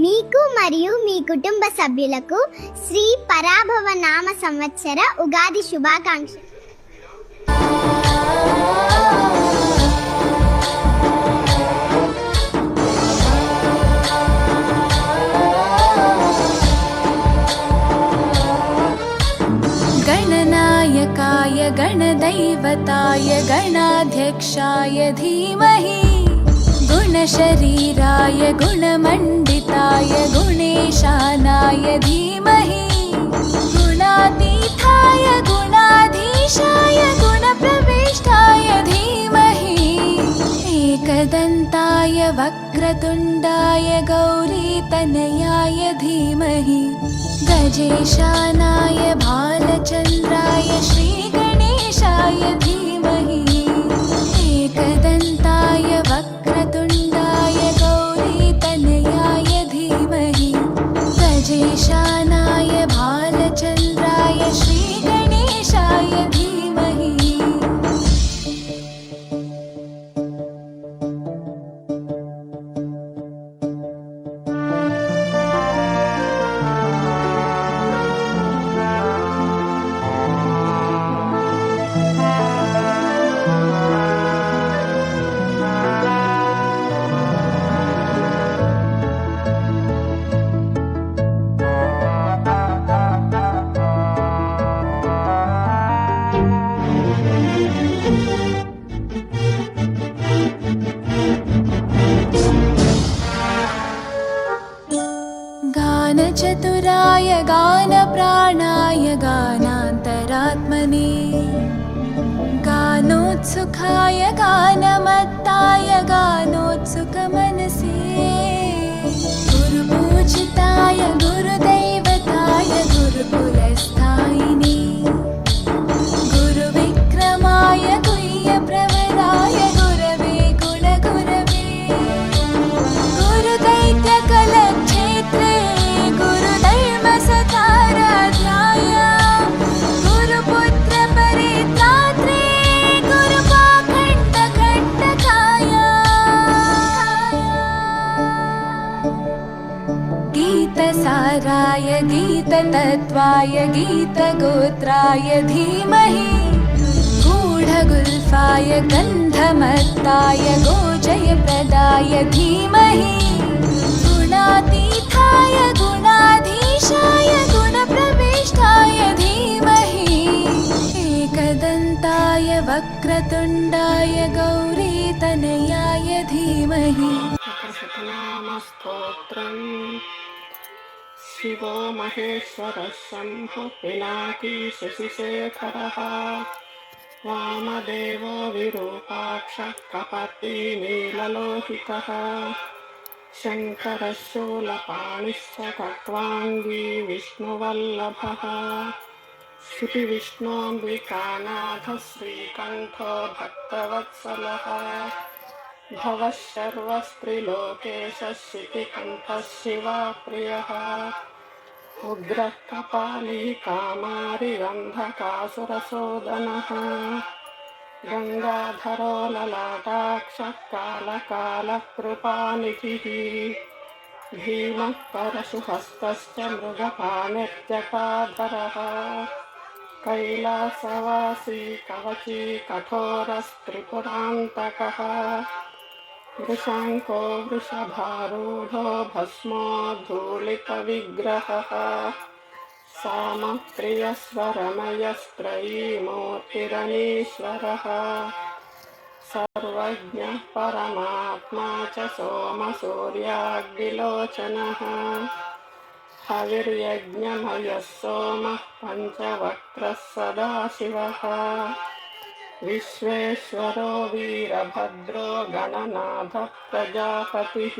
మీకు మరియు మీ కుటుంబ సభ్యులకు శ్రీ పరాభవ నామ సంవత్సర ఉగాది శుభాకాంక్షలు. गणनायकाय गणदैवताय गणाध्यक्षाय धीमहि गुणशरीराय गुणमण्डिताय गुणेशानाय धीमहि गुणातीताय गुणाधीशाय गुणप्रविष्टाय धीमहि एकदन्ताय वक्रतुण्डाय गौरीतनयाय धीमहि गजेशानाय भालचन्द्राय श्रीगणेशाय धीमहि एकदन्ताय वक्रतुण्डाय गौरीतनयाय धीमहि गजेशानाय भालचन्द्राय श्रीगणेशाय धीमहि. गानचतुराय गानप्राणाय गानान्तरात्मने गानोत्सुकाय गानमत्ताय गानोत्सुकमनसे गुरुपूजिताय गुरुदैवताय गुरुकुलस्थायिने गुरुविक्रमाय गुह्यप्रवराय गुरवे गुणगुरवे गुरुदैत्यकलक्षेत्रे गुरुधर्मसताराध्याय गुरुपुत्रपरित्रात्रे गुरुपाखण्डखण्डकाय गीतसाराय गीततत्त्वाय गीतगोत्राय धीमहि गूढगुल्फाय गन्धमत्ताय गोजयप्रदाय धीमहि गुणातीताय गुणाधीशाय गुणप्रविष्टाय धीमहि एकदन्ताय वक्रतुण्डाय गौरीतनयाय धीमहि. स्तोत्रम् शिवो महेश्वरः शम्भुः पिनाकी शशिशेखरः वामदेवो विरूपाक्षः कपति नीललोहितः शङ्करः शूलपाणिश्च खट्वाङ्गी विष्णुवल्लभः श्रुतिविष्णोऽम्बिकानाथः श्रीकण्ठो भक्तवत्सलः भवः सर्वस्त्रिलोकेशः शितिकण्ठः शिवाप्रियः उग्रः कपाली कामारिगन्धकासुरसोदनः गङ्गाधरो ललाटाक्षः कालकालः कृपानिधिः भीमः परशुहस्तश्च मृगपाणिर्जटाधरः कैलासवासी कवची कठोरस्त्रिपुरान्तकः वृषाङ्को वृषभारूढो भस्मोद्धूलितविग्रहः सामप्रियस्वरमयस्त्रयीमूर्तिरनीश्वरः सर्वज्ञः परमात्मा च सोमसूर्याग्निलोचनः हविर्यज्ञमयः सोमः पञ्चवक्त्रः सदाशिवः विश्वेश्वरो वीरभद्रो गणनाथः प्रजापतिः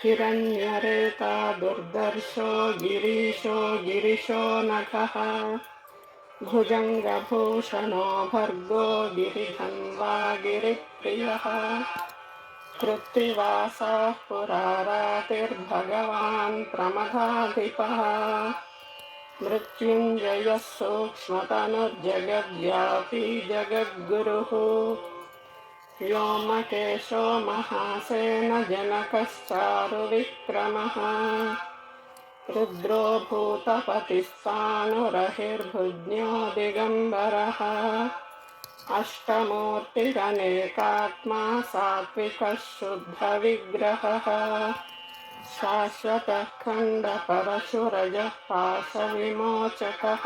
हिरण्यरेता दुर्दर्शो गिरीशो गिरिशो नखः भुजङ्गभूषणो भर्गो गिरिधन्वा गिरिप्रियः कृत्तिवासः पुरारातिर्भगवान् प्रमदाधिपः मृत्युञ्जयः सूक्ष्मतनुर्जगद्व्यापी जगद्गुरुः व्योमकेशो महासेन जनकश्चारुविक्रमः रुद्रो भूतपतिस्तानुरहिर्भुज्ञो दिगम्बरः अष्टमूर्तिरनेकात्मा सात्विकः शुद्धविग्रहः शाश्वतः खण्डपरशुरजः पाशविमोचकः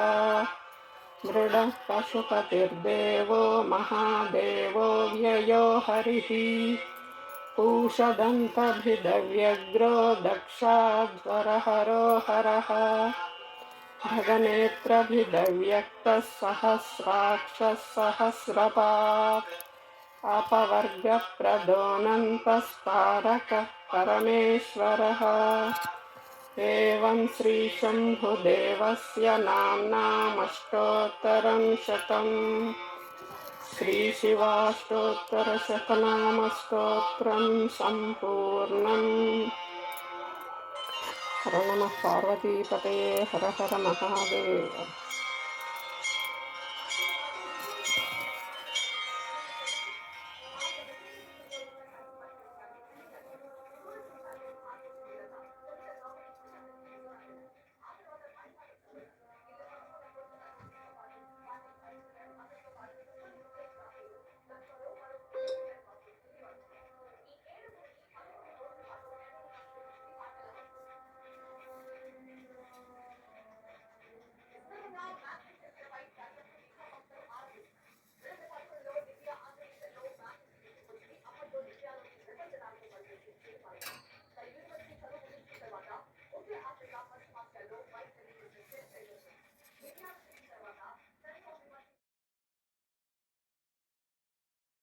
दृढः पशुपतिर्देवो महादेवो व्ययो हरिः पूषदन्तभिदव्यग्रो दक्षाध्वरहरो हरः भगनेत्रभिदव्यक्तः सहस्राक्षः सहस्रपात् अपवर्गप्रदोऽनन्तस्तारकः परमेश्वरः एवं श्रीशम्भुदेवस्य नाम्नामष्टोत्तरं शतं श्रीशिवाष्टोत्तरशतनामस्तोत्रं सम्पूर्णम्। हर नमः पार्वतीपतये हर हर महादेव।